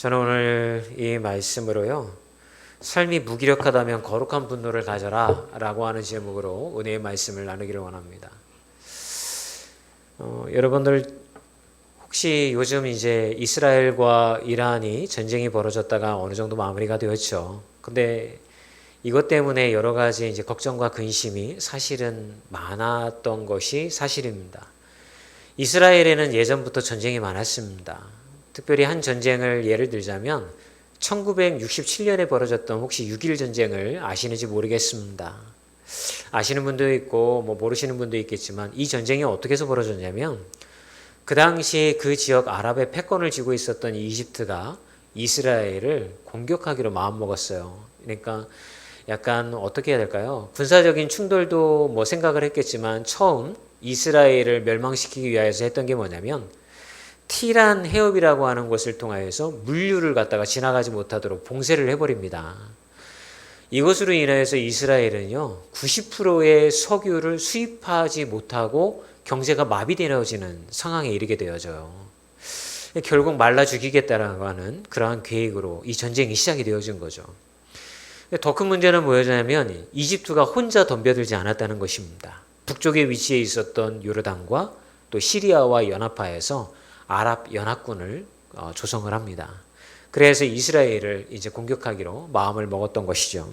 저는 오늘 이 말씀으로요, 삶이 무기력하다면 거룩한 분노를 가져라 라고 하는 제목으로 은혜의 말씀을 나누기를 원합니다. 여러분들 혹시 요즘 이제 이스라엘과 이란이 전쟁이 벌어졌다가 어느 정도 마무리가 되었죠. 근데 이것 때문에 여러 가지 이제 걱정과 근심이 사실은 많았던 것이 사실입니다. 이스라엘에는 예전부터 전쟁이 많았습니다. 특별히 한 전쟁을 예를 들자면 1967년에 벌어졌던 혹시 6.1 전쟁을 아시는지 모르겠습니다. 아시는 분도 있고 모르시는 분도 있겠지만 이 전쟁이 어떻게 해서 벌어졌냐면 그 당시 그 지역 아랍의 패권을 쥐고 있었던 이집트가 이스라엘을 공격하기로 마음먹었어요. 그러니까 약간 어떻게 해야 될까요? 군사적인 충돌도 생각을 했겠지만 처음 이스라엘을 멸망시키기 위해서 했던 게 뭐냐면 티란 해협이라고 하는 곳을 통하여서 물류를 갖다가 지나가지 못하도록 봉쇄를 해버립니다. 이것으로 인하여서 이스라엘은요 90%의 석유를 수입하지 못하고 경제가 마비되어지는 상황에 이르게 되어져요. 결국 말라 죽이겠다라고 하는 그러한 계획으로 이 전쟁이 시작이 되어진 거죠. 더 큰 문제는 뭐였냐면 이집트가 혼자 덤벼들지 않았다는 것입니다. 북쪽에 위치해 있었던 요르단과 또 시리아와 연합하여서 아랍 연합군을 조성을 합니다. 그래서 이스라엘을 이제 공격하기로 마음을 먹었던 것이죠.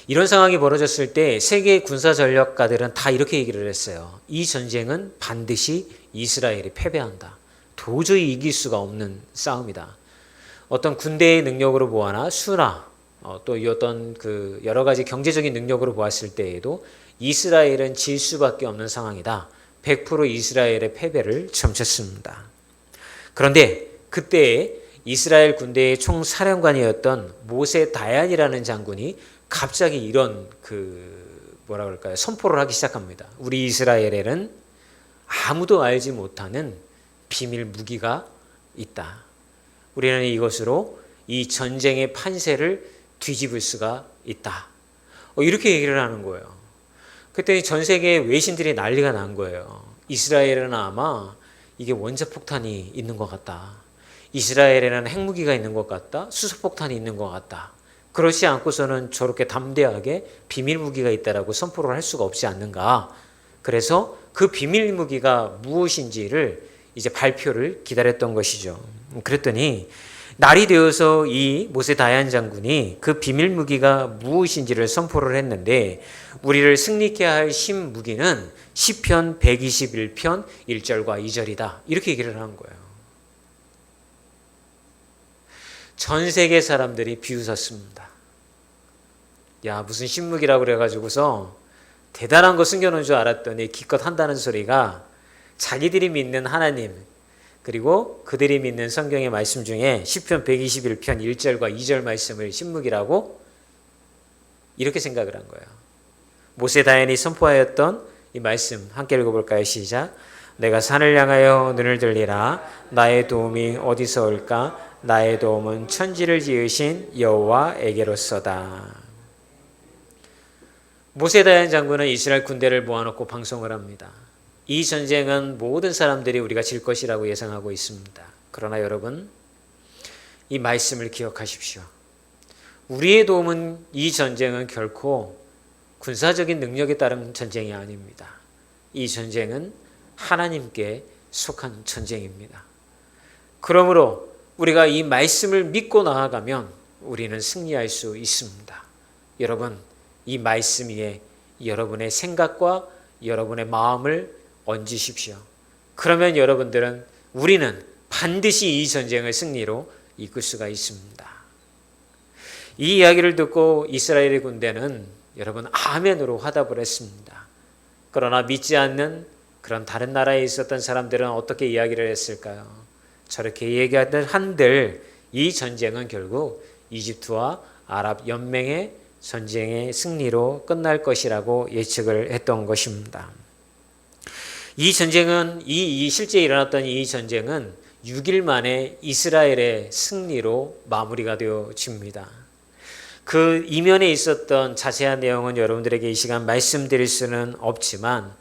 이런 상황이 벌어졌을 때 세계 군사 전략가들은 다 이렇게 얘기를 했어요. 이 전쟁은 반드시 이스라엘이 패배한다. 도저히 이길 수가 없는 싸움이다. 어떤 군대의 능력으로 보거나 수나 또 어떤 그 여러 가지 경제적인 능력으로 보았을 때에도 이스라엘은 질 수밖에 없는 상황이다. 100% 이스라엘의 패배를 점쳤습니다. 그런데 그때 이스라엘 군대의 총사령관이었던 모세 다얀이라는 장군이 갑자기 이런 선포를 하기 시작합니다. 우리 이스라엘에는 아무도 알지 못하는 비밀 무기가 있다. 우리는 이것으로 이 전쟁의 판세를 뒤집을 수가 있다. 이렇게 얘기를 하는 거예요. 그때 전 세계 외신들이 난리가 난 거예요. 이스라엘은 아마 이게 원자폭탄이 있는 것 같다. 이스라엘에는 핵무기가 있는 것 같다. 수소폭탄이 있는 것 같다. 그렇지 않고서는 저렇게 담대하게 비밀무기가 있다라고 선포를 할 수가 없지 않는가. 그래서 그 비밀무기가 무엇인지를 이제 발표를 기다렸던 것이죠. 그랬더니 날이 되어서 이 모세 다얀 장군이 그 비밀무기가 무엇인지를 선포를 했는데 우리를 승리케 할 신무기는 시편 121편 1절과 2절이다. 이렇게 얘기를 하는 거예요. 전 세계 사람들이 비웃었습니다. 야, 무슨 신무기라고 그래가지고서 대단한 거 숨겨놓은 줄 알았더니 기껏 한다는 소리가 자기들이 믿는 하나님 그리고 그들이 믿는 성경의 말씀 중에 시편 121편 1절과 2절 말씀을 신무기라고 이렇게 생각을 한 거예요. 모세 다얀이 선포하였던 이 말씀 함께 읽어볼까요? 시작. 내가 산을 향하여 눈을 들리라. 나의 도움이 어디서 올까? 나의 도움은 천지를 지으신 여호와에게로서다. 모세 다얀 장군은 이스라엘 군대를 모아놓고 방송을 합니다. 이 전쟁은 모든 사람들이 우리가 질 것이라고 예상하고 있습니다. 그러나 여러분, 이 말씀을 기억하십시오. 우리의 도움은 이 전쟁은 결코 군사적인 능력에 따른 전쟁이 아닙니다. 이 전쟁은 하나님께 속한 전쟁입니다. 그러므로 우리가 이 말씀을 믿고 나아가면 우리는 승리할 수 있습니다. 여러분, 이 말씀 위에 여러분의 생각과 여러분의 마음을 얹으십시오. 그러면 우리는 반드시 이 전쟁을 승리로 이끌 수가 있습니다. 이 이야기를 듣고 이스라엘의 군대는 여러분 아멘으로 화답을 했습니다. 그러나 믿지 않는 그런 다른 나라에 있었던 사람들은 어떻게 이야기를 했을까요? 저렇게 얘기하던 한들 이 전쟁은 결국 이집트와 아랍 연맹의 전쟁의 승리로 끝날 것이라고 예측을 했던 것입니다. 이 전쟁은 실제 일어났던 이 전쟁은 6일 만에 이스라엘의 승리로 마무리가 되어집니다. 그 이면에 있었던 자세한 내용은 여러분들에게 이 시간 말씀드릴 수는 없지만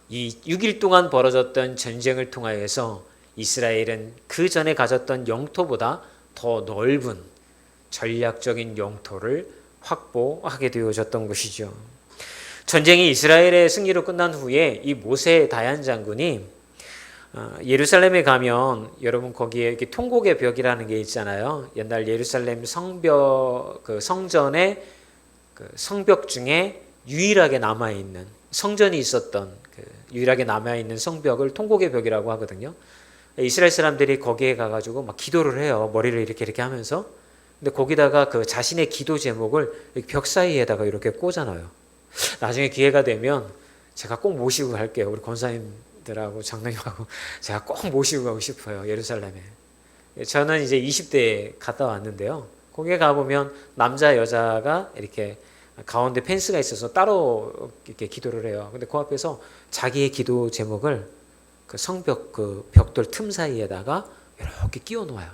이 6일 동안 벌어졌던 전쟁을 통하여서 이스라엘은 그 전에 가졌던 영토보다 더 넓은 전략적인 영토를 확보하게 되어졌던 것이죠. 전쟁이 이스라엘의 승리로 끝난 후에 이 모세 다얀 장군이 예루살렘에 가면 여러분 거기에 이렇게 통곡의 벽이라는 게 있잖아요. 옛날 예루살렘 성벽 그 성전의 그 성벽 중에 유일하게 남아 있는 성전이 있었던 그 유일하게 남아 있는 성벽을 통곡의 벽이라고 하거든요. 이스라엘 사람들이 거기에 가가지고 막 기도를 해요. 머리를 이렇게 하면서. 근데 거기다가 그 자신의 기도 제목을 벽 사이에다가 이렇게 꽂아놔요. 나중에 기회가 되면 제가 꼭 모시고 갈게요. 우리 권사님들하고 장로님하고 제가 꼭 모시고 가고 싶어요. 예루살렘에. 저는 이제 20대에 갔다 왔는데요. 거기에 가보면 남자 여자가 이렇게 가운데 펜스가 있어서 따로 이렇게 기도를 해요. 근데 그 앞에서 자기의 기도 제목을 그 성벽 그 벽돌 틈 사이에다가 이렇게 끼워 놓아요.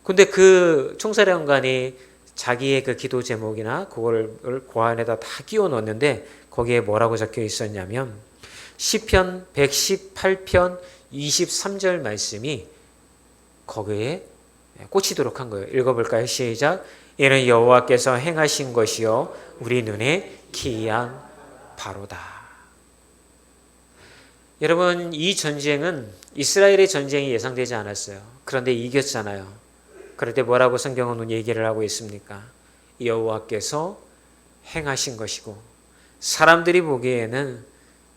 근데 그 총사령관이 자기의 그 기도 제목이나 그거를 그 안에다 다 끼워 넣었는데 거기에 뭐라고 적혀 있었냐면 시편 118편 23절 말씀이 거기에 꽂히도록 한 거예요. 읽어볼까요? 시작. 이는 여호와께서 행하신 것이요 우리 눈에 기이한 바로다. 여러분, 이 전쟁은 이스라엘의 전쟁이 예상되지 않았어요. 그런데 이겼잖아요. 그럴 때 뭐라고 성경은 얘기를 하고 있습니까? 여호와께서 행하신 것이고 사람들이 보기에는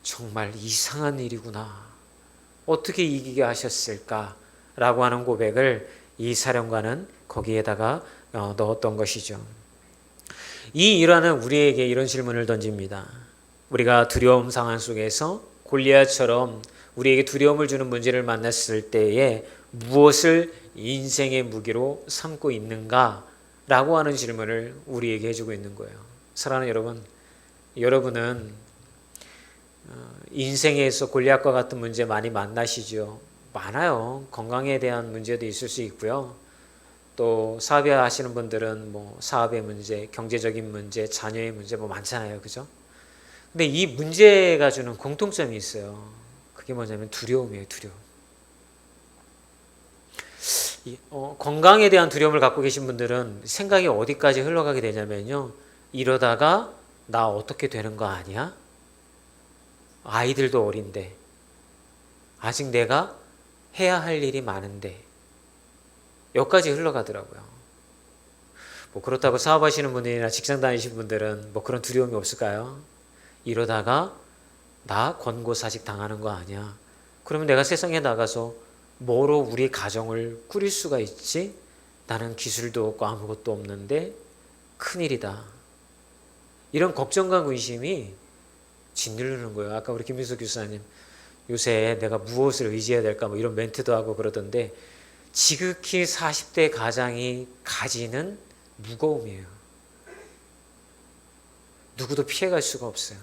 정말 이상한 일이구나. 어떻게 이기게 하셨을까? 라고 하는 고백을 이 사령관은 거기에다가 넣었던 것이죠. 이 일화는 우리에게 이런 질문을 던집니다. 우리가 두려움 상황 속에서 골리앗처럼 우리에게 두려움을 주는 문제를 만났을 때에 무엇을 인생의 무기로 삼고 있는가? 라고 하는 질문을 우리에게 해주고 있는 거예요. 사랑하는 여러분, 여러분은 인생에서 골리앗과 같은 문제 많이 만나시죠? 많아요. 건강에 대한 문제도 있을 수 있고요. 또 사업에 하시는 분들은 뭐 사업의 문제, 경제적인 문제, 자녀의 문제 뭐 많잖아요. 그죠? 근데 이 문제가 주는 공통점이 있어요. 그게 뭐냐면 두려움이에요. 두려움. 건강에 대한 두려움을 갖고 계신 분들은 생각이 어디까지 흘러가게 되냐면요. 이러다가 나 어떻게 되는 거 아니야? 아이들도 어린데 아직 내가 해야 할 일이 많은데 여기까지 흘러가더라고요. 뭐 그렇다고 사업하시는 분들이나 직장 다니시는 분들은 뭐 그런 두려움이 없을까요? 이러다가 나 권고사직 당하는 거 아니야? 그러면 내가 세상에 나가서 뭐로 우리 가정을 꾸릴 수가 있지? 나는 기술도 없고 아무것도 없는데 큰일이다. 이런 걱정과 근심이 짓누르는 거예요. 아까 우리 김민수 교수님 요새 내가 무엇을 의지해야 될까 뭐 이런 멘트도 하고 그러던데 지극히 40대 가장이 가지는 무거움이에요. 누구도 피해갈 수가 없어요.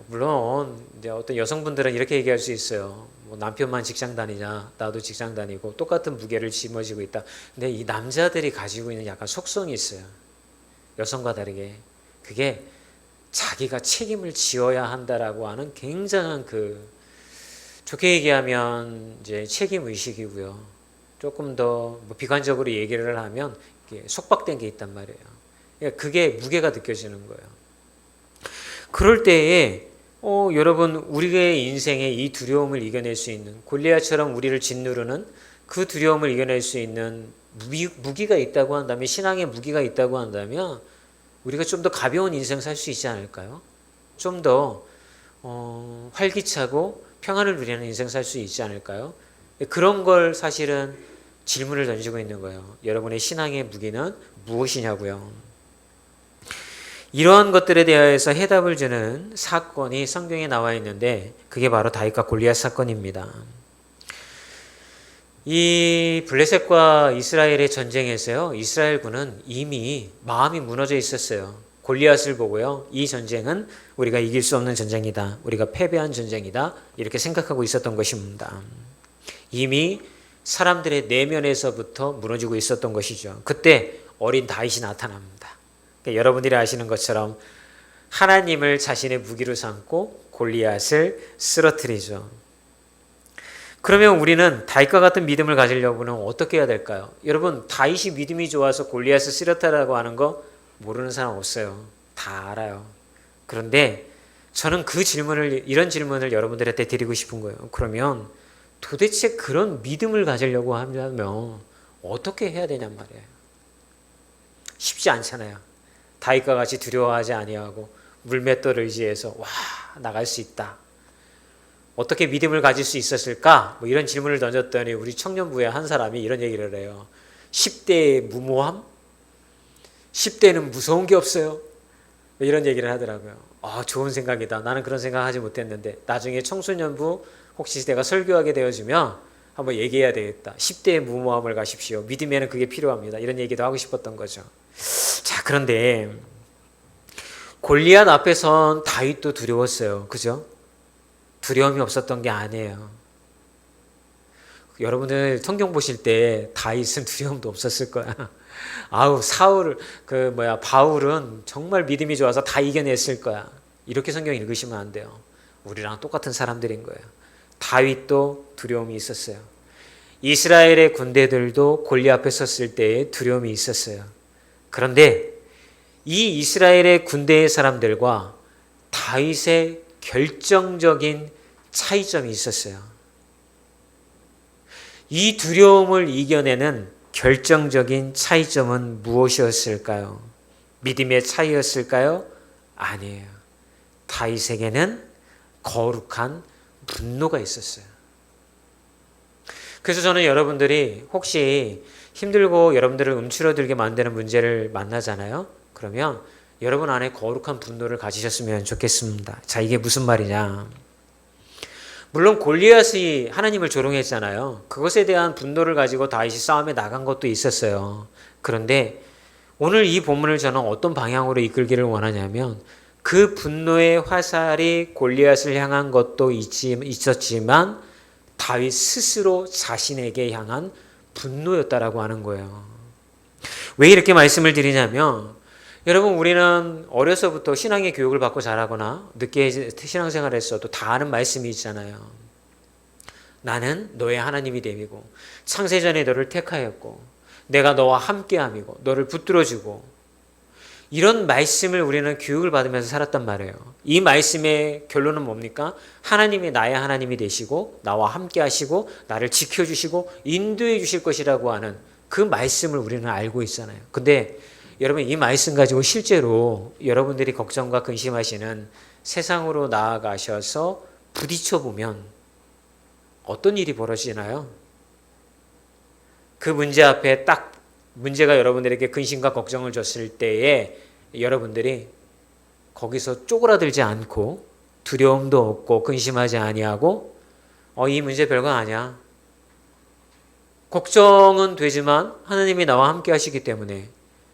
물론 이제 어떤 여성분들은 이렇게 얘기할 수 있어요. 뭐 남편만 직장 다니냐, 나도 직장 다니고 똑같은 무게를 짊어지고 있다. 근데 이 남자들이 가지고 있는 약간 속성이 있어요. 여성과 다르게 그게 자기가 책임을 지어야 한다라고 하는 굉장한 그 좋게 얘기하면 이제 책임 의식이고요. 조금 더 뭐 비관적으로 얘기를 하면 속박된 게 있단 말이에요. 그러니까 그게 무게가 느껴지는 거예요. 그럴 때에 여러분 우리의 인생에 이 두려움을 이겨낼 수 있는 골리앗처럼 우리를 짓누르는 그 두려움을 이겨낼 수 있는 무기가 있다고 한다면 신앙의 무기가 있다고 한다면 우리가 좀 더 가벼운 인생 살 수 있지 않을까요? 좀 더 활기차고 평안을 누리는 인생 살 수 있지 않을까요? 그런 걸 사실은 질문을 던지고 있는 거예요. 여러분의 신앙의 무기는 무엇이냐고요. 이러한 것들에 대해서 해답을 주는 사건이 성경에 나와 있는데 그게 바로 다윗과 골리앗 사건입니다. 이 블레셋과 이스라엘의 전쟁에서요. 이스라엘군은 이미 마음이 무너져 있었어요. 골리앗을 보고요. 이 전쟁은 우리가 이길 수 없는 전쟁이다. 우리가 패배한 전쟁이다. 이렇게 생각하고 있었던 것입니다. 이미 사람들의 내면에서부터 무너지고 있었던 것이죠. 그때 어린 다윗이 나타납니다. 그러니까 여러분들이 아시는 것처럼 하나님을 자신의 무기로 삼고 골리앗을 쓰러뜨리죠. 그러면 우리는 다윗과 같은 믿음을 가지려고는 어떻게 해야 될까요? 여러분, 다윗이 믿음이 좋아서 골리앗을 쓰러뜨리라고 하는 거 모르는 사람 없어요. 다 알아요. 그런데 저는 이런 질문을 여러분들한테 드리고 싶은 거예요. 그러면 도대체 그런 믿음을 가지려고 하면 어떻게 해야 되냔 말이에요. 쉽지 않잖아요. 다윗과 같이 두려워하지 아니하고 물맷돌을 의지해서 나갈 수 있다. 어떻게 믿음을 가질 수 있었을까? 이런 질문을 던졌더니 우리 청년부의 한 사람이 이런 얘기를 해요. 10대의 무모함? 10대는 무서운 게 없어요. 이런 얘기를 하더라고요. 좋은 생각이다. 나는 그런 생각 하지 못했는데 나중에 청소년부 혹시 내가 설교하게 되어지면 한번 얘기해야 되겠다. 10대의 무모함을 가십시오. 믿음에는 그게 필요합니다. 이런 얘기도 하고 싶었던 거죠. 자, 그런데 골리앗 앞에선 다윗도 두려웠어요. 그죠? 두려움이 없었던 게 아니에요. 여러분들 성경 보실 때 다윗은 두려움도 없었을 거야. 바울은 정말 믿음이 좋아서 다 이겨냈을 거야. 이렇게 성경 읽으시면 안 돼요. 우리랑 똑같은 사람들인 거예요. 다윗도 두려움이 있었어요. 이스라엘의 군대들도 골리앗 앞에 섰을 때에 두려움이 있었어요. 그런데 이 이스라엘의 군대의 사람들과 다윗의 결정적인 차이점이 있었어요. 이 두려움을 이겨내는 결정적인 차이점은 무엇이었을까요? 믿음의 차이였을까요? 아니에요. 다윗에게는 거룩한 분노가 있었어요. 그래서 저는 여러분들이 혹시 힘들고 여러분들을 움츠러들게 만드는 문제를 만나잖아요. 그러면 여러분 안에 거룩한 분노를 가지셨으면 좋겠습니다. 자, 이게 무슨 말이냐? 물론 골리앗이 하나님을 조롱했잖아요. 그것에 대한 분노를 가지고 다윗이 싸움에 나간 것도 있었어요. 그런데 오늘 이 본문을 저는 어떤 방향으로 이끌기를 원하냐면 그 분노의 화살이 골리앗을 향한 것도 있었지만 다윗 스스로 자신에게 향한 분노였다라고 하는 거예요. 왜 이렇게 말씀을 드리냐면 여러분, 우리는 어려서부터 신앙의 교육을 받고 자라거나 늦게 신앙생활을 했어도 다 아는 말씀이 있잖아요. 나는 너의 하나님이 됨이고 창세전에 너를 택하였고 내가 너와 함께함이고 너를 붙들어주고, 이런 말씀을 우리는 교육을 받으면서 살았단 말이에요. 이 말씀의 결론은 뭡니까? 하나님이 나의 하나님이 되시고 나와 함께 하시고 나를 지켜주시고 인도해 주실 것이라고 하는 그 말씀을 우리는 알고 있잖아요. 근데 여러분, 이 말씀 가지고 실제로 여러분들이 걱정과 근심하시는 세상으로 나아가셔서 부딪혀 보면 어떤 일이 벌어지나요? 그 문제 앞에 딱 문제가 여러분들에게 근심과 걱정을 줬을 때에 여러분들이 거기서 쪼그라들지 않고 두려움도 없고 근심하지 아니하고 이 문제 별거 아니야. 걱정은 되지만 하나님이 나와 함께 하시기 때문에,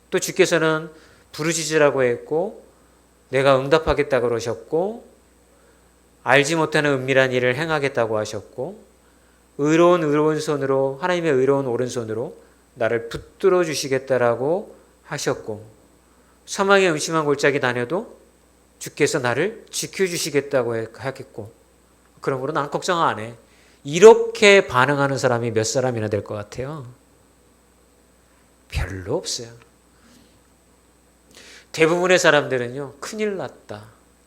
또 주께서는 부르짖으라고 했고 내가 응답하겠다 그러셨고 알지 못하는 은밀한 일을 행하겠다고 하셨고 의로운 손으로, 하나님의 의로운 오른손으로 나를 붙들어 주시겠다라고 하셨고 사망의 음침한 골짜기 다녀도 주께서 나를 지켜주시겠다고 하겠고 그러므로 난 걱정 안 해. 이렇게 반응하는 사람이 몇 사람이나 될 것 같아요? 별로 없어요. 대부분의 사람들은요, 큰일 났다,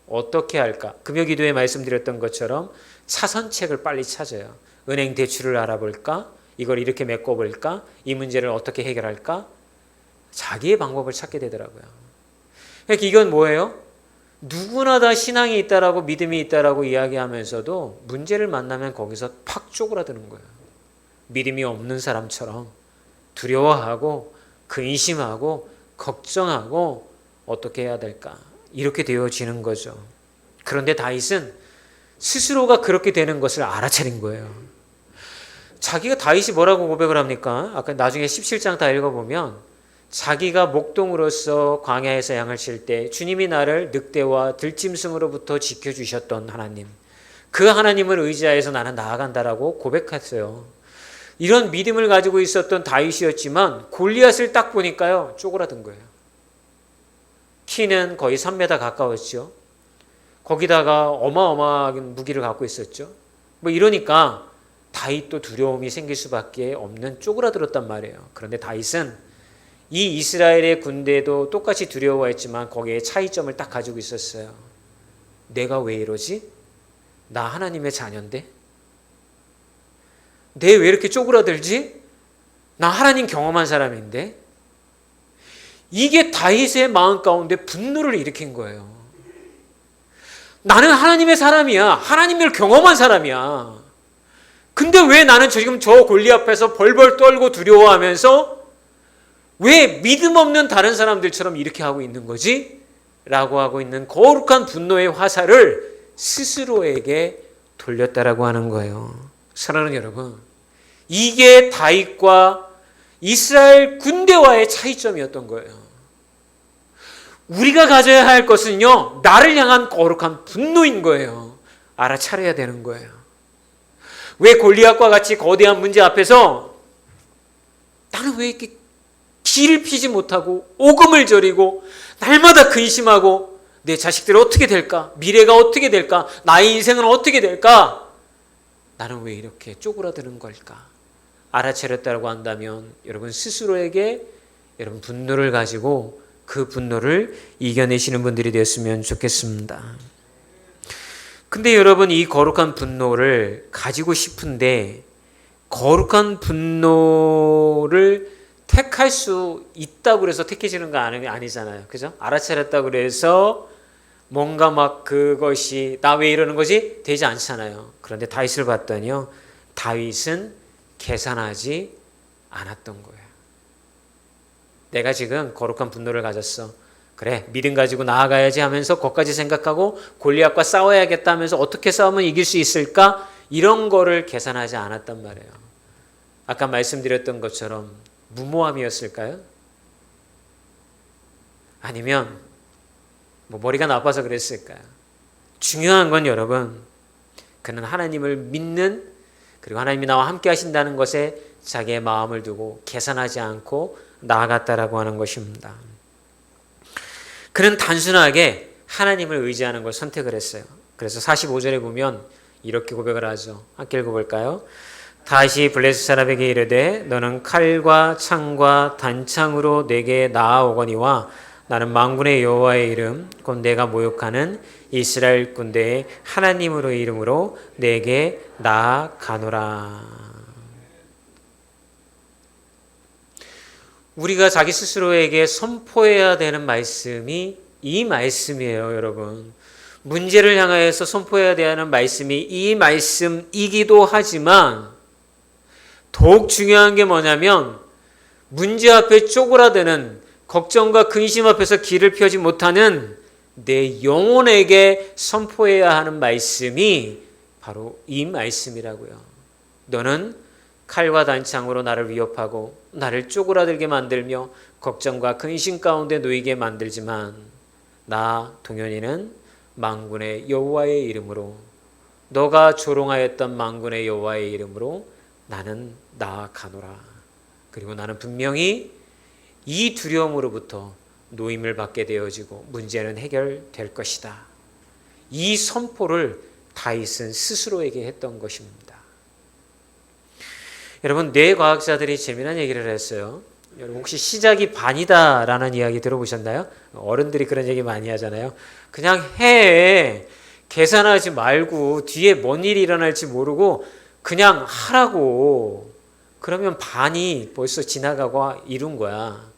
어떻게 할까? 금요기도에 말씀드렸던 것처럼 차선책을 빨리 찾아요. 은행 대출을 알아볼까? 이걸 이렇게 메꿔볼까? 이 문제를 어떻게 해결할까? 자기의 방법을 찾게 되더라고요. 그러니까 이건 뭐예요? 누구나 다 신앙이 있다라고 믿음이 있다라고 이야기하면서도 문제를 만나면 거기서 팍 쪼그라드는 거예요. 믿음이 없는 사람처럼 두려워하고 근심하고 걱정하고 어떻게 해야 될까? 이렇게 되어지는 거죠. 그런데 다윗은 스스로가 그렇게 되는 것을 알아차린 거예요. 자기가, 다윗이 뭐라고 고백을 합니까? 아까 나중에 17장 다 읽어보면 자기가 목동으로서 광야에서 양을 칠 때 주님이 나를 늑대와 들짐승으로부터 지켜주셨던 하나님, 그 하나님을 의지하여서 나는 나아간다라고 고백했어요. 이런 믿음을 가지고 있었던 다윗이었지만 골리앗을 딱 보니까요, 쪼그라든 거예요. 키는 거의 3m 가까웠죠. 거기다가 어마어마한 무기를 갖고 있었죠. 이러니까 다윗도 두려움이 생길 수밖에 없는 쪼그라들었단 말이에요. 그런데 다윗은 이 이스라엘의 군대도 똑같이 두려워했지만 거기에 차이점을 딱 가지고 있었어요. 내가 왜 이러지? 나 하나님의 자녀인데? 내 왜 이렇게 쪼그라들지? 나 하나님 경험한 사람인데? 이게 다윗의 마음 가운데 분노를 일으킨 거예요. 나는 하나님의 사람이야. 하나님을 경험한 사람이야. 근데 왜 나는 지금 저 골리앗 앞에서 벌벌 떨고 두려워하면서 왜 믿음 없는 다른 사람들처럼 이렇게 하고 있는 거지? 라고 하고 있는 거룩한 분노의 화살을 스스로에게 돌렸다라고 하는 거예요. 사랑하는 여러분, 이게 다윗과 이스라엘 군대와의 차이점이었던 거예요. 우리가 가져야 할 것은요, 나를 향한 거룩한 분노인 거예요. 알아차려야 되는 거예요. 왜 골리앗과 같이 거대한 문제 앞에서 나는 왜 이렇게 기를 피지 못하고 오금을 저리고 날마다 근심하고 내 자식들이 어떻게 될까? 미래가 어떻게 될까? 나의 인생은 어떻게 될까? 나는 왜 이렇게 쪼그라드는 걸까? 알아차렸다고 한다면 여러분 스스로에게 여러분 분노를 가지고 그 분노를 이겨내시는 분들이 되었으면 좋겠습니다. 근데 여러분 이 거룩한 분노를 가지고 싶은데 거룩한 분노를 택할 수 있다고 그래서 택해지는 거 아니잖아요. 그죠? 알아차렸다고 그래서 뭔가 막 그것이 나 왜 이러는 거지? 되지 않잖아요. 그런데 다윗을 봤더니요. 다윗은 계산하지 않았던 거예요. 내가 지금 거룩한 분노를 가졌어. 그래, 믿음 가지고 나아가야지 하면서 거기까지 생각하고 골리앗과 싸워야겠다 하면서 어떻게 싸우면 이길 수 있을까? 이런 거를 계산하지 않았단 말이에요. 아까 말씀드렸던 것처럼 무모함이었을까요? 아니면 뭐 머리가 나빠서 그랬을까요? 중요한 건 여러분, 그는 하나님을 믿는 그리고 하나님이 나와 함께 하신다는 것에 자기의 마음을 두고 계산하지 않고 나아갔다라고 하는 것입니다. 그는 단순하게 하나님을 의지하는 걸 선택을 했어요. 그래서 45절에 보면 이렇게 고백을 하죠. 함께 읽어볼까요? 다시 블레셋 사람에게 이르되 너는 칼과 창과 단창으로 내게 나아오거니와 나는 만군의 여호와의 이름 곧 내가 모욕하는 이스라엘 군대의 하나님으로의 이름으로 내게 나아가노라. 우리가 자기 스스로에게 선포해야 되는 말씀이 이 말씀이에요, 여러분. 문제를 향하여서 선포해야 되는 말씀이 이 말씀이기도 하지만 더욱 중요한 게 뭐냐면 문제 앞에 쪼그라드는 걱정과 근심 앞에서 길을 펴지 못하는 내 영혼에게 선포해야 하는 말씀이 바로 이 말씀이라고요. 너는 칼과 단창으로 나를 위협하고 나를 쪼그라들게 만들며 걱정과 근심 가운데 놓이게 만들지만 나 동현이는 만군의 여호와의 이름으로 너가 조롱하였던 만군의 여호와의 이름으로 나는 나아가노라. 그리고 나는 분명히 이 두려움으로부터 노임을 받게 되어지고 문제는 해결될 것이다. 이 선포를 다윗은 스스로에게 했던 것입니다. 여러분 뇌과학자들이 재미난 얘기를 했어요. 여러분 혹시 시작이 반이다라는 이야기 들어보셨나요? 어른들이 그런 얘기 많이 하잖아요. 그냥 해. 계산하지 말고 뒤에 뭔 일이 일어날지 모르고 그냥 하라고. 그러면 반이 벌써 지나가고 이룬 거야.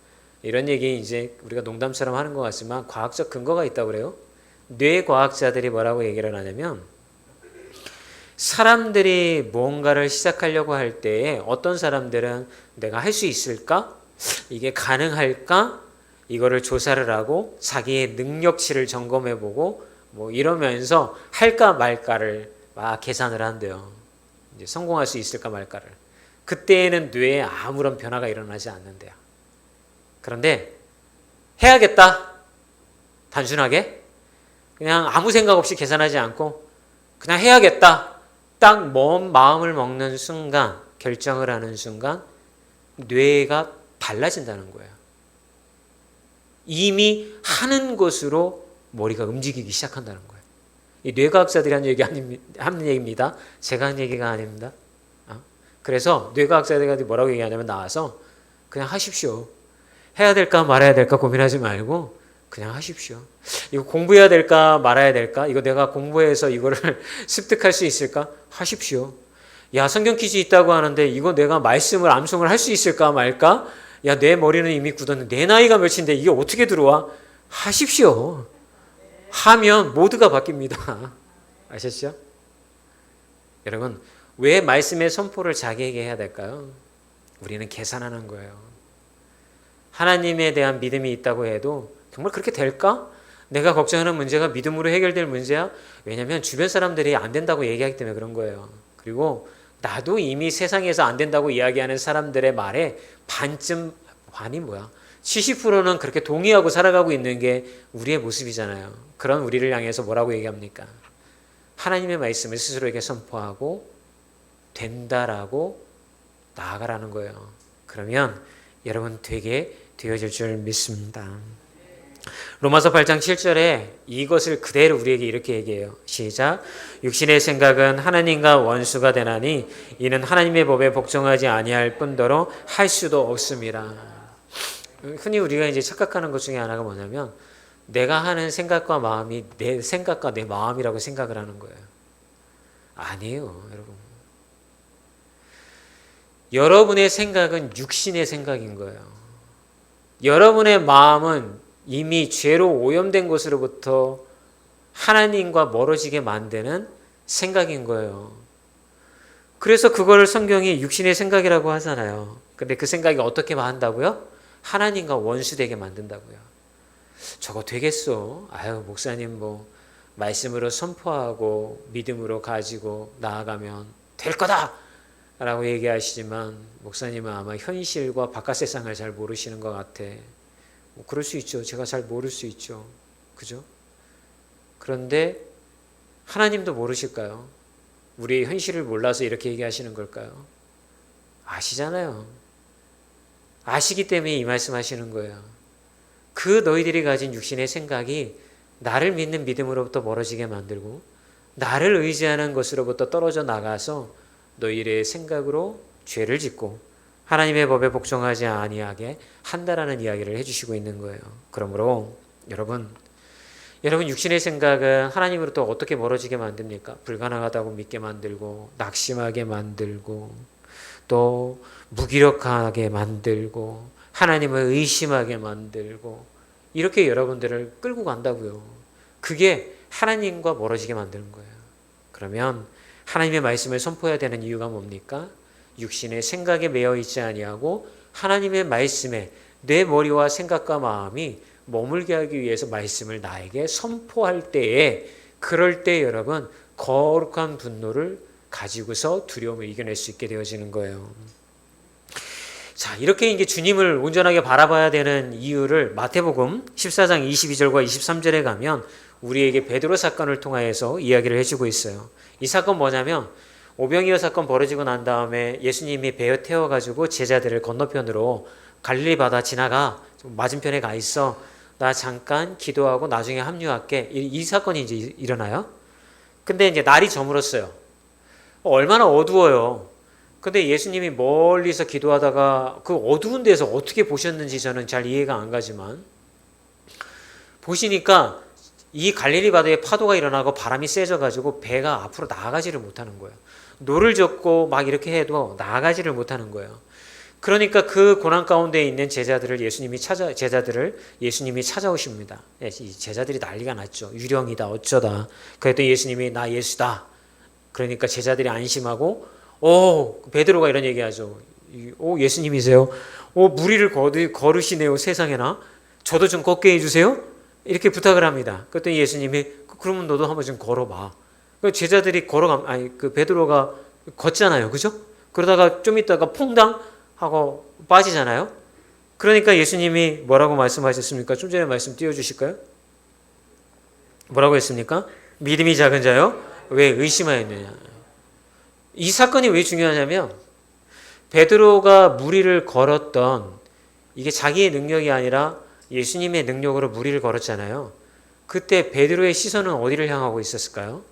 이런 얘기 이제 우리가 농담처럼 하는 것 같지만 과학적 근거가 있다고 그래요. 뇌과학자들이 뭐라고 얘기를 하냐면 사람들이 뭔가를 시작하려고 할 때에 어떤 사람들은 내가 할 수 있을까? 이게 가능할까? 이거를 조사를 하고 자기의 능력치를 점검해보고 뭐 이러면서 할까 말까를 막 계산을 한대요. 이제 성공할 수 있을까 말까를. 그때에는 뇌에 아무런 변화가 일어나지 않는데요. 그런데 해야겠다. 단순하게 그냥 아무 생각 없이 계산하지 않고 그냥 해야겠다. 딱 마음을 먹는 순간, 결정을 하는 순간 뇌가 달라진다는 거예요. 이미 하는 것으로 머리가 움직이기 시작한다는 거예요. 이 뇌과학자들이 하는 얘기입니다. 제가 한 얘기가 아닙니다. 그래서 뇌과학자들이 뭐라고 얘기하냐면 나와서 그냥 하십시오. 해야 될까 말아야 될까 고민하지 말고 그냥 하십시오. 이거 공부해야 될까 말아야 될까? 이거 내가 공부해서 이거를 습득할 수 있을까? 하십시오. 야, 성경 퀴즈 있다고 하는데 이거 내가 말씀을 암송을 할 수 있을까 말까? 야, 내 머리는 이미 굳었는데 내 나이가 몇인데 이게 어떻게 들어와? 하십시오. 하면 모두가 바뀝니다. 아셨죠? 여러분, 왜 말씀의 선포를 자기에게 해야 될까요? 우리는 계산하는 거예요. 하나님에 대한 믿음이 있다고 해도 정말 그렇게 될까? 내가 걱정하는 문제가 믿음으로 해결될 문제야? 왜냐하면 주변 사람들이 안 된다고 얘기하기 때문에 그런 거예요. 그리고 나도 이미 세상에서 안 된다고 이야기하는 사람들의 말에 반이 뭐야? 70%는 그렇게 동의하고 살아가고 있는 게 우리의 모습이잖아요. 그런 우리를 향해서 뭐라고 얘기합니까? 하나님의 말씀을 스스로에게 선포하고 된다라고 나아가라는 거예요. 그러면 여러분 되게 되어질 줄 믿습니다. 로마서 8장 7절에 이것을 그대로 우리에게 이렇게 얘기해요. 시작. 육신의 생각은 하나님과 원수가 되나니 이는 하나님의 법에 복종하지 아니할 뿐더러 할 수도 없습니다. 흔히 우리가 이제 착각하는 것 중에 하나가 뭐냐면 내가 하는 생각과 마음이 내 생각과 내 마음이라고 생각을 하는 거예요. 아니에요, 여러분. 여러분의 생각은 육신의 생각인 거예요. 여러분의 마음은 이미 죄로 오염된 것으로부터 하나님과 멀어지게 만드는 생각인 거예요. 그래서 그거를 성경이 육신의 생각이라고 하잖아요. 근데 그 생각이 어떻게 한다고요? 하나님과 원수되게 만든다고요. 저거 되겠어? 아유, 목사님 뭐 말씀으로 선포하고 믿음으로 가지고 나아가면 될 거다! 라고 얘기하시지만 목사님은 아마 현실과 바깥 세상을 잘 모르시는 것 같아. 뭐 그럴 수 있죠. 제가 잘 모를 수 있죠. 그죠? 그런데 하나님도 모르실까요? 우리의 현실을 몰라서 이렇게 얘기하시는 걸까요? 아시잖아요. 아시기 때문에 이 말씀 하시는 거예요. 그 너희들이 가진 육신의 생각이 나를 믿는 믿음으로부터 멀어지게 만들고 나를 의지하는 것으로부터 떨어져 나가서 너희의 생각으로 죄를 짓고 하나님의 법에 복종하지 아니하게 한다라는 이야기를 해주시고 있는 거예요. 그러므로 여러분 육신의 생각은 하나님으로부터 어떻게 멀어지게 만듭니까? 불가능하다고 믿게 만들고 낙심하게 만들고 또 무기력하게 만들고 하나님을 의심하게 만들고 이렇게 여러분들을 끌고 간다고요. 그게 하나님과 멀어지게 만드는 거예요. 그러면 하나님의 말씀을 선포해야 되는 이유가 뭡니까? 육신의 생각에 매여 있지 아니하고 하나님의 말씀에 내 머리와 생각과 마음이 머물게 하기 위해서 말씀을 나에게 선포할 때에 그럴 때 여러분 거룩한 분노를 가지고서 두려움을 이겨낼 수 있게 되어지는 거예요. 자, 이렇게 이제 주님을 온전하게 바라봐야 되는 이유를 마태복음 14장 22절과 23절에 가면 우리에게 베드로 사건을 통하여서 이야기를 해주고 있어요. 이 사건 뭐냐면 오병이어 사건 벌어지고 난 다음에 예수님이 배에 태워가지고 제자들을 건너편으로 갈릴리 바다 지나가 맞은편에 가 있어. 나 잠깐 기도하고 나중에 합류할게. 이 사건이 이제 일어나요. 근데 이제 날이 저물었어요. 얼마나 어두워요. 근데 예수님이 멀리서 기도하다가 그 어두운 데서 어떻게 보셨는지 저는 잘 이해가 안 가지만 보시니까 이 갈릴리 바다에 파도가 일어나고 바람이 세져가지고 배가 앞으로 나아가지를 못하는 거예요. 노를 젓고 막 이렇게 해도 나아가지를 못하는 거예요. 그러니까 그 고난 가운데 있는 제자들을 예수님이 찾아오십니다. 이 제자들이 난리가 났죠. 유령이다 어쩌다. 그랬더니 예수님이 나 예수다. 그러니까 제자들이 안심하고 베드로가 이런 얘기하죠. 예수님이세요? 무리를 걸으시네요 세상에나. 저도 좀 걷게 해주세요. 이렇게 부탁을 합니다. 그랬더니 예수님이 그러면 너도 한번 좀 걸어봐. 제자들이 베드로가 걷잖아요, 그죠? 그러다가 좀 있다가 퐁당 하고 빠지잖아요. 그러니까 예수님이 뭐라고 말씀하셨습니까? 좀 전에 말씀 띄워주실까요? 뭐라고 했습니까? 믿음이 작은 자요? 왜 의심하였느냐? 이 사건이 왜 중요하냐면 베드로가 무리를 걸었던 이게 자기의 능력이 아니라 예수님의 능력으로 무리를 걸었잖아요. 그때 베드로의 시선은 어디를 향하고 있었을까요?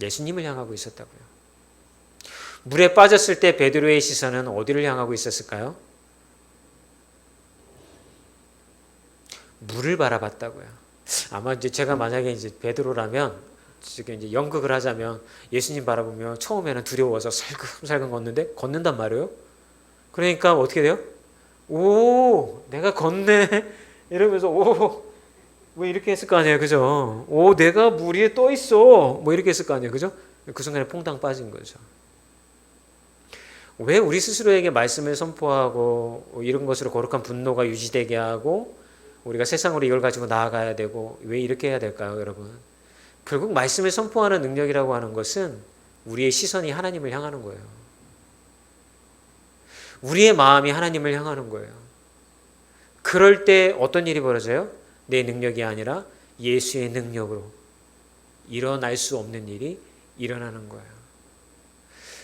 예수님을 향하고 있었다고요. 물에 빠졌을 때 베드로의 시선은 어디를 향하고 있었을까요? 물을 바라봤다고요. 아마 이제 제가 만약에 이제 베드로라면 지금 이제 연극을 하자면 예수님 바라보며 처음에는 두려워서 살금살금 걷는단 말이에요. 그러니까 어떻게 돼요? 오, 내가 걷네 이러면서 오, 뭐 이렇게 했을 거 아니에요, 그죠? 오, 내가 물 위에 떠 있어, 뭐 이렇게 했을 거 아니에요, 그죠? 그 순간에 퐁당 빠진 거죠. 왜 우리 스스로에게 말씀을 선포하고 이런 것으로 거룩한 분노가 유지되게 하고 우리가 세상으로 이걸 가지고 나아가야 되고 왜 이렇게 해야 될까요, 여러분? 결국 말씀을 선포하는 능력이라고 하는 것은 우리의 시선이 하나님을 향하는 거예요. 우리의 마음이 하나님을 향하는 거예요. 그럴 때 어떤 일이 벌어져요? 내 능력이 아니라 예수의 능력으로 일어날 수 없는 일이 일어나는 거예요.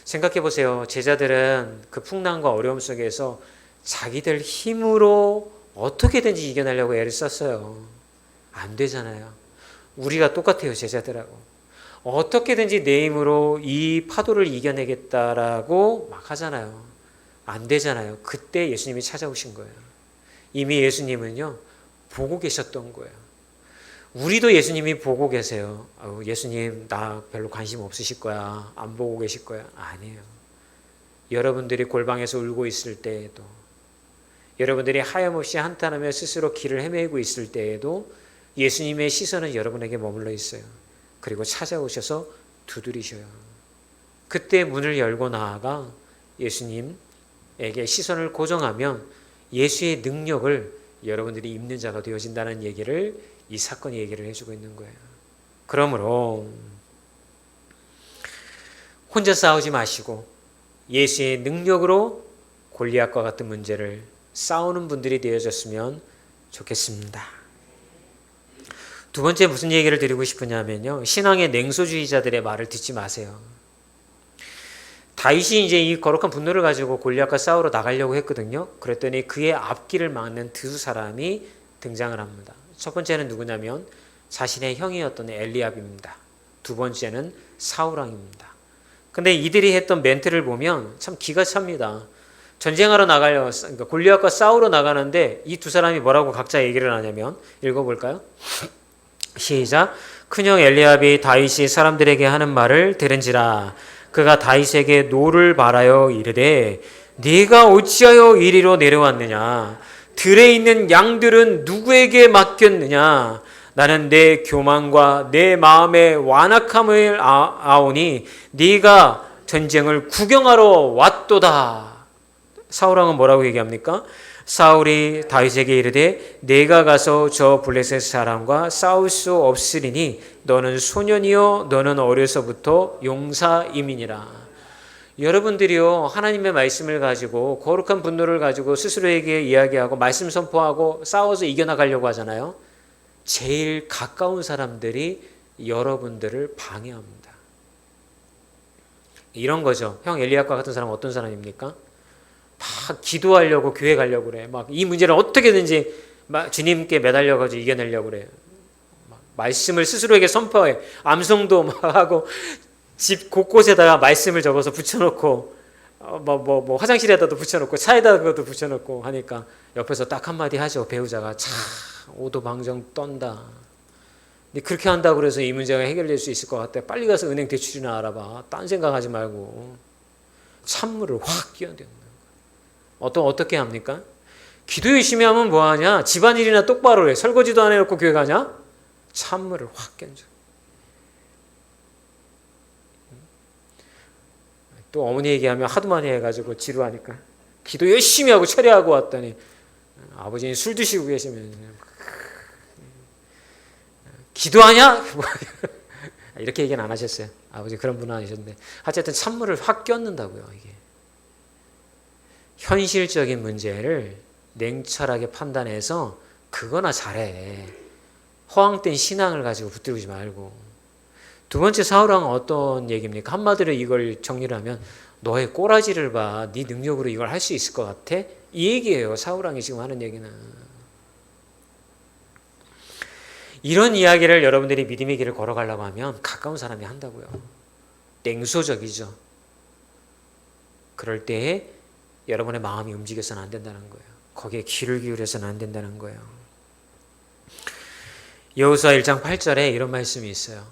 생각해 보세요. 제자들은 그 풍랑과 어려움 속에서 자기들 힘으로 어떻게든지 이겨내려고 애를 썼어요. 안 되잖아요. 우리가 똑같아요, 제자들하고. 어떻게든지 내 힘으로 이 파도를 이겨내겠다라고 막 하잖아요. 안 되잖아요. 그때 예수님이 찾아오신 거예요. 이미 예수님은요, 보고 계셨던 거예요. 우리도 예수님이 보고 계세요. 예수님 나 별로 관심 없으실 거야. 안 보고 계실 거야. 아니에요. 여러분들이 골방에서 울고 있을 때에도, 여러분들이 하염없이 한탄하며 스스로 길을 헤매고 있을 때에도 예수님의 시선은 여러분에게 머물러 있어요. 그리고 찾아오셔서 두드리셔요. 그때 문을 열고 나아가 예수님에게 시선을 고정하면 예수의 능력을 여러분들이 입는 자가 되어진다는 얘기를 이 사건이 얘기를 해주고 있는 거예요. 그러므로 혼자 싸우지 마시고 예수의 능력으로 골리앗과 같은 문제를 싸우는 분들이 되어졌으면 좋겠습니다. 두 번째 무슨 얘기를 드리고 싶으냐면요, 신앙의 냉소주의자들의 말을 듣지 마세요. 다윗이 이제 이 거룩한 분노를 가지고 골리앗과 싸우러 나가려고 했거든요. 그랬더니 그의 앞길을 막는 두 사람이 등장을 합니다. 첫 번째는 누구냐면 자신의 형이었던 엘리압입니다. 두 번째는 사울왕입니다. 근데 이들이 했던 멘트를 보면 참 기가 찹니다. 전쟁하러 나가려, 그러니까 골리앗과 싸우러 나가는데 이 두 사람이 뭐라고 각자 얘기를 하냐면, 읽어볼까요? 시작. 큰형 엘리압이 다윗이 사람들에게 하는 말을 들은지라. 그가 다윗에게 노를 바라여 이르되 네가 어찌하여 이리로 내려왔느냐? 들에 있는 양들은 누구에게 맡겼느냐? 나는 내 교만과 내 마음의 완악함을 아오니 네가 전쟁을 구경하러 왔도다. 사울왕은 뭐라고 얘기합니까? 사울이 다윗에게 이르되 내가 가서 저 블레셋 사람과 싸울 수 없으리니 너는 소년이요 너는 어려서부터 용사임이니라. 여러분들이요, 하나님의 말씀을 가지고 거룩한 분노를 가지고 스스로에게 이야기하고 말씀 선포하고 싸워서 이겨나가려고 하잖아요. 제일 가까운 사람들이 여러분들을 방해합니다. 이런 거죠. 형 엘리압과 같은 사람은 어떤 사람입니까? 막 기도하려고 교회 가려고 그래. 막 이 문제를 어떻게든지 주님께 매달려가지고 이겨내려고 그래요. 말씀을 스스로에게 선포해. 암송도 막 하고 집 곳곳에다가 말씀을 적어서 붙여놓고 화장실에다도 붙여놓고 차에다가도 붙여놓고 하니까 옆에서 딱 한마디 하죠. 배우자가 참 오도방정 떤다. 근데 그렇게 한다고 그래서 이 문제가 해결될 수 있을 것 같아. 빨리 가서 은행 대출이나 알아봐. 딴 생각하지 말고 찬물을 확 끼얹는 어떻게 합니까? 기도 열심히 하면 뭐하냐? 집안일이나 똑바로 해. 설거지도 안 해놓고 교회 가냐? 찬물을 확 끼얹어. 또 어머니 얘기하면 하도 많이 해가지고 지루하니까 기도 열심히 하고 철회하고 왔더니 아버지는 술 드시고 계시면 기도하냐? 이렇게 얘기는 안 하셨어요. 아버지 그런 분은 아니셨는데 어쨌든 찬물을 확 끼얹는다고요. 이게 현실적인 문제를 냉철하게 판단해서 그거나 잘해. 허황된 신앙을 가지고 붙들지 말고. 두 번째 사울왕은 어떤 얘기입니까? 한마디로 이걸 정리를 하면 너의 꼬라지를 봐. 네 능력으로 이걸 할 수 있을 것 같아? 이 얘기예요. 사울왕이 지금 하는 얘기는. 이런 이야기를 여러분들이 믿음의 길을 걸어가려고 하면 가까운 사람이 한다고요. 냉소적이죠. 그럴 때에 여러분의 마음이 움직여서는 안 된다는 거예요. 거기에 귀를 기울여서는 안 된다는 거예요. 여호수아 1장 8절에 이런 말씀이 있어요.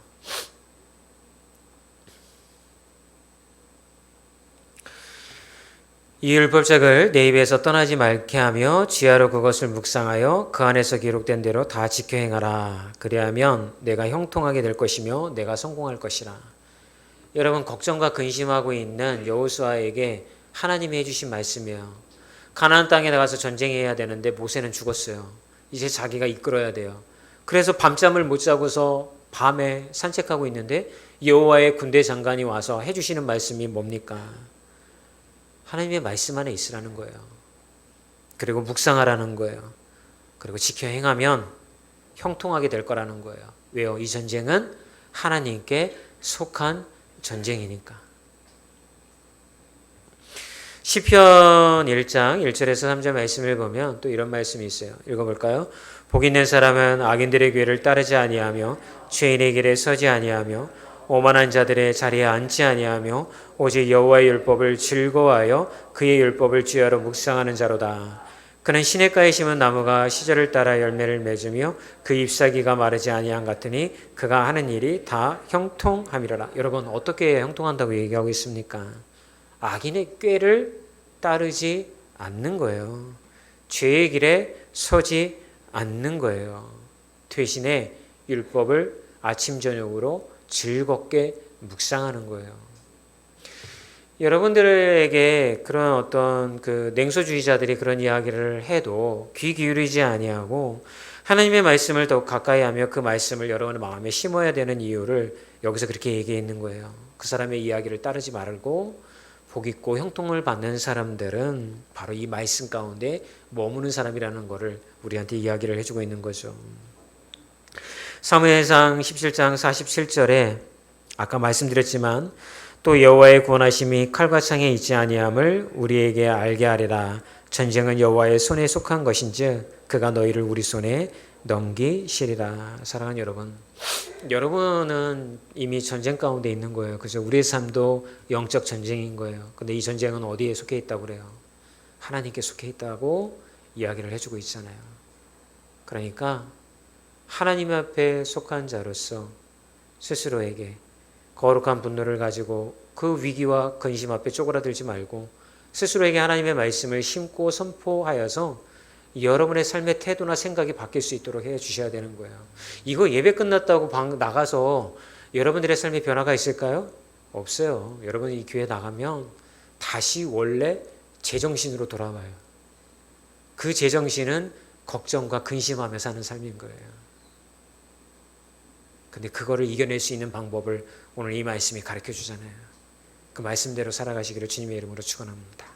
이 율법책을 내 입에서 떠나지 말게 하며 지혜로 그것을 묵상하여 그 안에서 기록된 대로 다 지켜 행하라. 그리하면 내가 형통하게 될 것이며 내가 성공할 것이라. 여러분, 걱정과 근심하고 있는 여호수아에게 하나님이 해주신 말씀이에요. 가나안 땅에 나가서 전쟁해야 되는데 모세는 죽었어요. 이제 자기가 이끌어야 돼요. 그래서 밤잠을 못 자고서 밤에 산책하고 있는데 여호와의 군대 장관이 와서 해주시는 말씀이 뭡니까? 하나님의 말씀 안에 있으라는 거예요. 그리고 묵상하라는 거예요. 그리고 지켜 행하면 형통하게 될 거라는 거예요. 왜요? 이 전쟁은 하나님께 속한 전쟁이니까. 시편 1장 1절에서 3절 말씀을 보면 또 이런 말씀이 있어요. 읽어볼까요? 복 있는 사람은 악인들의 궤를 따르지 아니하며 죄인의 길에 서지 아니하며 오만한 자들의 자리에 앉지 아니하며 오직 여호와의 율법을 즐거워하여 그의 율법을 주야로 묵상하는 자로다. 그는 시냇가에 심은 나무가 시절을 따라 열매를 맺으며 그 잎사귀가 마르지 아니한 같으니 그가 하는 일이 다 형통함이로라. 여러분, 어떻게 형통한다고 얘기하고 있습니까? 악인의 꾀를 따르지 않는 거예요. 죄의 길에 서지 않는 거예요. 대신에 율법을 아침 저녁으로 즐겁게 묵상하는 거예요. 여러분들에게 그런 어떤 그 냉소주의자들이 그런 이야기를 해도 귀 기울이지 아니하고 하나님의 말씀을 더욱 가까이 하며 그 말씀을 여러분의 마음에 심어야 되는 이유를 여기서 그렇게 얘기했는 거예요. 그 사람의 이야기를 따르지 말고 복 있고 형통을 받는 사람들은 바로 이 말씀 가운데 머무는 사람이라는 것을 우리한테 이야기를 해주고 있는 거죠. 사무엘상 17장 47절에 아까 말씀드렸지만 또 여호와의 구원하심이 칼과 창에 있지 아니함을 우리에게 알게 하리라. 전쟁은 여호와의 손에 속한 것인즉 그가 너희를 우리 손에 넘기시리라. 사랑하는 여러분, 여러분은 이미 전쟁 가운데 있는 거예요. 그죠? 우리의 삶도 영적 전쟁인 거예요. 근데 이 전쟁은 어디에 속해 있다고 그래요? 하나님께 속해 있다고 이야기를 해주고 있잖아요. 그러니까 하나님 앞에 속한 자로서 스스로에게 거룩한 분노를 가지고 그 위기와 근심 앞에 쪼그라들지 말고 스스로에게 하나님의 말씀을 심고 선포하여서 여러분의 삶의 태도나 생각이 바뀔 수 있도록 해주셔야 되는 거예요. 이거 예배 끝났다고 나가서 여러분들의 삶에 변화가 있을까요? 없어요. 여러분이 이 교회 나가면 다시 원래 제정신으로 돌아와요. 그 제정신은 걱정과 근심하며 사는 삶인 거예요. 근데 그거를 이겨낼 수 있는 방법을 오늘 이 말씀이 가르쳐 주잖아요. 그 말씀대로 살아가시기를 주님의 이름으로 축원합니다.